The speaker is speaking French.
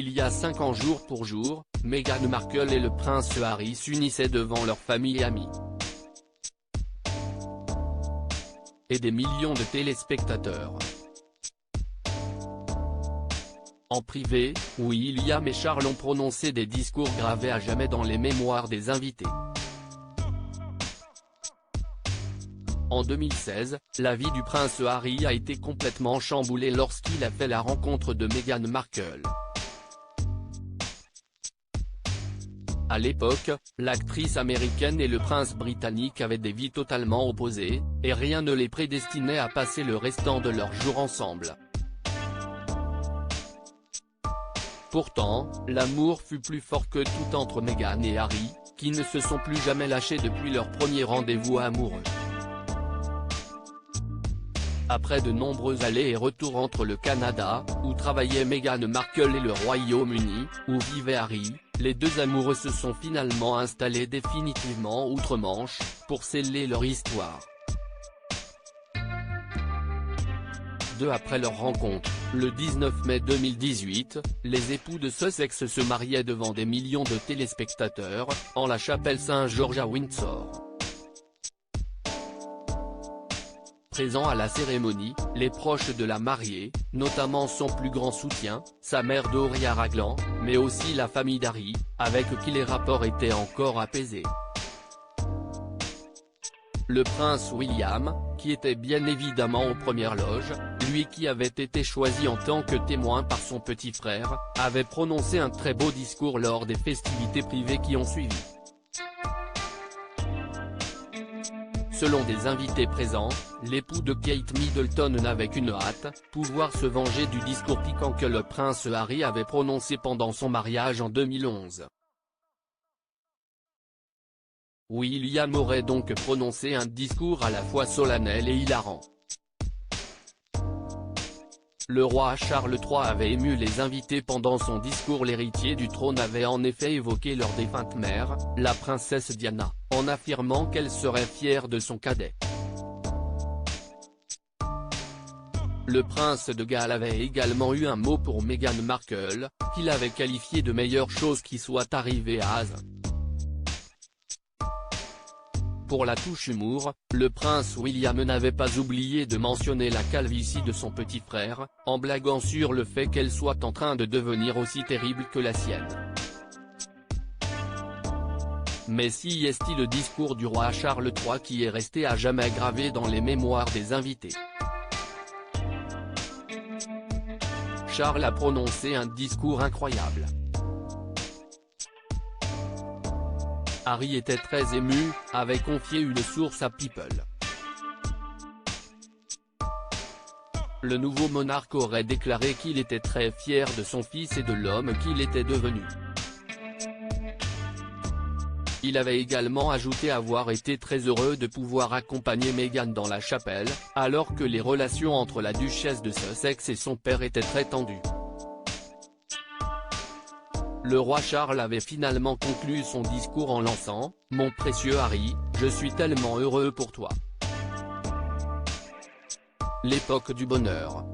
Il y a 5 ans jour pour jour, Meghan Markle et le prince Harry s'unissaient devant leur famille et amis. Et des millions de téléspectateurs. En privé, William et Charles ont prononcé des discours gravés à jamais dans les mémoires des invités. En 2016, la vie du prince Harry a été complètement chamboulée lorsqu'il a fait la rencontre de Meghan Markle. À l'époque, l'actrice américaine et le prince britannique avaient des vies totalement opposées, et rien ne les prédestinait à passer le restant de leurs jours ensemble. Pourtant, l'amour fut plus fort que tout entre Meghan et Harry, qui ne se sont plus jamais lâchés depuis leur premier rendez-vous amoureux. Après de nombreux allers et retours entre le Canada, où travaillait Meghan Markle, et le Royaume-Uni, où vivait Harry, les deux amoureux se sont finalement installés définitivement outre-Manche, pour sceller leur histoire. Après leur rencontre, le 19 mai 2018, les époux de Sussex se mariaient devant des millions de téléspectateurs, en la chapelle Saint-Georges à Windsor. Présents à la cérémonie, les proches de la mariée, notamment son plus grand soutien, sa mère Doria Ragland, mais aussi la famille d'Harry, avec qui les rapports étaient encore apaisés. Le prince William, qui était bien évidemment aux premières loges, lui qui avait été choisi en tant que témoin par son petit frère, avait prononcé un très beau discours lors des festivités privées qui ont suivi. Selon des invités présents, l'époux de Kate Middleton n'avait qu'une hâte, pouvoir se venger du discours piquant que le prince Harry avait prononcé pendant son mariage en 2011. William aurait donc prononcé un discours à la fois solennel et hilarant. Le roi Charles III avait ému les invités pendant son discours. L'héritier du trône avait en effet évoqué leur défunte mère, la princesse Diana, en affirmant qu'elle serait fière de son cadet. Le prince de Galles avait également eu un mot pour Meghan Markle, qu'il avait qualifié de meilleure chose qui soit arrivée à Agen. Pour la touche humour, le prince William n'avait pas oublié de mentionner la calvitie de son petit frère, en blaguant sur le fait qu'elle soit en train de devenir aussi terrible que la sienne. Mais si est-il le discours du roi Charles III qui est resté à jamais gravé dans les mémoires des invités. Charles a prononcé un discours incroyable. Harry était très ému, avait confié une source à People. Le nouveau monarque aurait déclaré qu'il était très fier de son fils et de l'homme qu'il était devenu. Il avait également ajouté avoir été très heureux de pouvoir accompagner Meghan dans la chapelle, alors que les relations entre la duchesse de Sussex et son père étaient très tendues. Le roi Charles avait finalement conclu son discours en lançant « Mon précieux Harry, je suis tellement heureux pour toi. L'époque du bonheur.